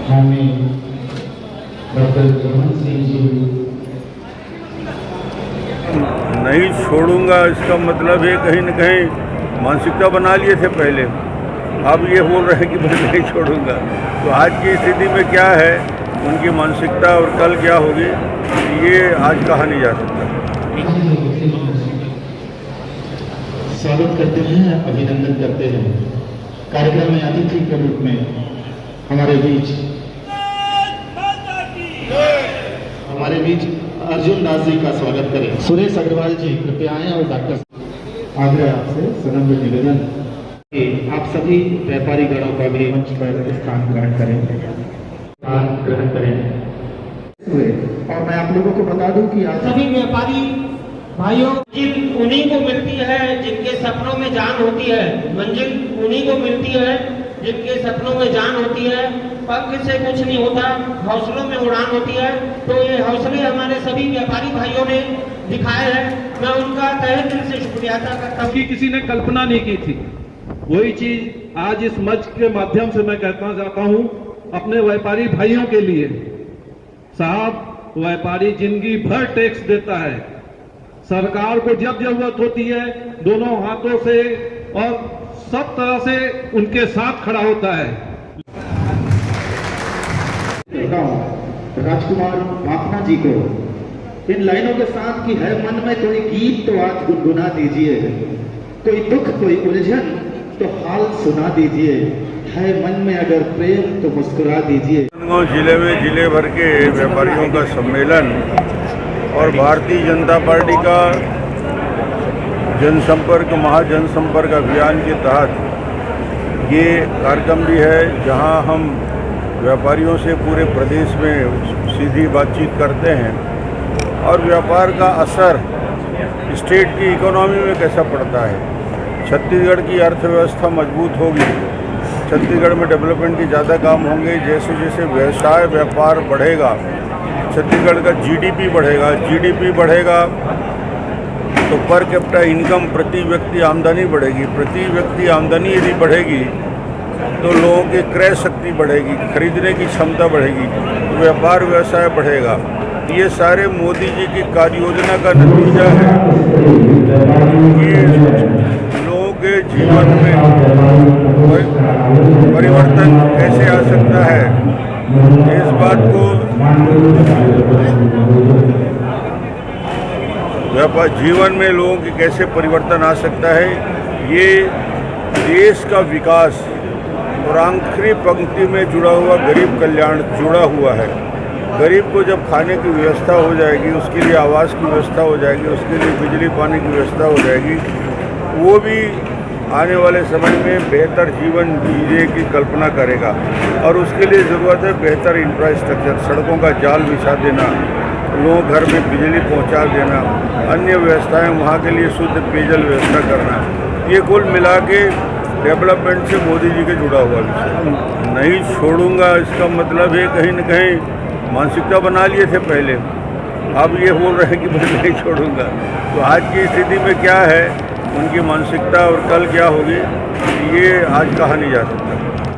हमें डॉक्टर रमन सिंह जी नहीं छोड़ूंगा, इसका मतलब है कहीं न कहीं मानसिकता बना लिए थे पहले, अब ये बोल रहे हैं कि मैं नहीं छोड़ूंगा। तो आज की स्थिति में क्या है, उनकी मानसिकता और कल क्या होगी, ये आज कहा नहीं जा सकता। स्वागत करते हैं, अभिनंदन करते हैं। कार्यक्रम में अतिथि के रूप में हमारे बीच अर्जुन दास जी का स्वागत करें। सुरेश अग्रवाल जी कृपया आएं और डॉक्टर आग्रह आपसे सनम्र निवेदन कि आप सभी व्यापारी गणों का भी मंच पर स्थान ग्रहण करें। और मैं आप लोगों को बता दूं कि आज सभी व्यापारी भाइयों, उन्हीं को मिलती है जिनके सपनों में जान होती है। मंजिल उन्हीं को मिलती है जिनके सपनों में जान होती है। पग से कुछ नहीं होता, हौसलों में उड़ान होती है। तो ये हौसले हमारे सभी व्यापारी भाइयों ने दिखाए हैं। मैं उनका तहे दिल से शुक्रिया अदा करता हूँ। किसी ने कल्पना नहीं की थी, वही चीज आज इस मंच के माध्यम से मैं कहना चाहता हूँ अपने व्यापारी भाइयों के लिए। साहब, व्यापारी जिंदगी भर टैक्स देता है, सरकार को जब जरूरत होती है दोनों हाथों से और सब तरह से उनके साथ खड़ा होता है। राजकुमार बापना जी को इन लाइनों के साथ कि है मन में कोई गीत तो आज गुनगुना दीजिए, कोई दुख कोई उलझन तो हाल सुना दीजिए, है मन में अगर प्रेम तो मुस्कुरा दीजिए। जिले में जिले भर के व्यापारियों का सम्मेलन और भारतीय जनता पार्टी का जनसंपर्क महाजनसंपर्क अभियान के तहत ये कार्यक्रम भी है, जहां हम व्यापारियों से पूरे प्रदेश में सीधी बातचीत करते हैं और व्यापार का असर स्टेट की इकोनॉमी में कैसा पड़ता है। छत्तीसगढ़ की अर्थव्यवस्था मजबूत होगी, छत्तीसगढ़ में डेवलपमेंट के ज़्यादा काम होंगे। जैसे जैसे व्यवसाय व्यापार बढ़ेगा, छत्तीसगढ़ का जीडीपी बढ़ेगा तो पर कैपिटा इनकम प्रति व्यक्ति आमदनी बढ़ेगी। प्रति व्यक्ति आमदनी यदि बढ़ेगी तो लोगों की क्रय शक्ति बढ़ेगी, खरीदने की क्षमता बढ़ेगी, तो व्यापार व्यवसाय बढ़ेगा। ये सारे मोदी जी की कार्य योजना का नतीजा है। ये लोगों के जीवन में परिवर्तन कैसे आ सकता है, इस बात को व्यापार जीवन में लोगों की कैसे परिवर्तन आ सकता है, ये देश का विकास और आखिरी पंक्ति में जुड़ा हुआ गरीब कल्याण जुड़ा हुआ है। गरीब को जब खाने की व्यवस्था हो जाएगी, उसके लिए आवास की व्यवस्था हो जाएगी, उसके लिए बिजली पानी की व्यवस्था हो जाएगी, वो भी आने वाले समय में बेहतर जीवन जीने की कल्पना करेगा। और उसके लिए ज़रूरत है बेहतर इंफ्रास्ट्रक्चर, सड़कों का जाल बिछा देना, लोगों घर में बिजली पहुंचा देना, अन्य व्यवस्थाएं वहाँ के लिए शुद्ध पेयजल व्यवस्था करना। ये कुल मिला के डेवलपमेंट से मोदी जी के जुड़ा हुआ विषय। नहीं छोड़ूंगा, इसका मतलब है कहीं न कहीं मानसिकता बना लिए थे पहले, अब ये बोल रहे हैं कि मैं नहीं छोड़ूंगा। तो आज की स्थिति में क्या है, उनकी मानसिकता और कल क्या होगी, ये आज कहा नहीं जा सकता।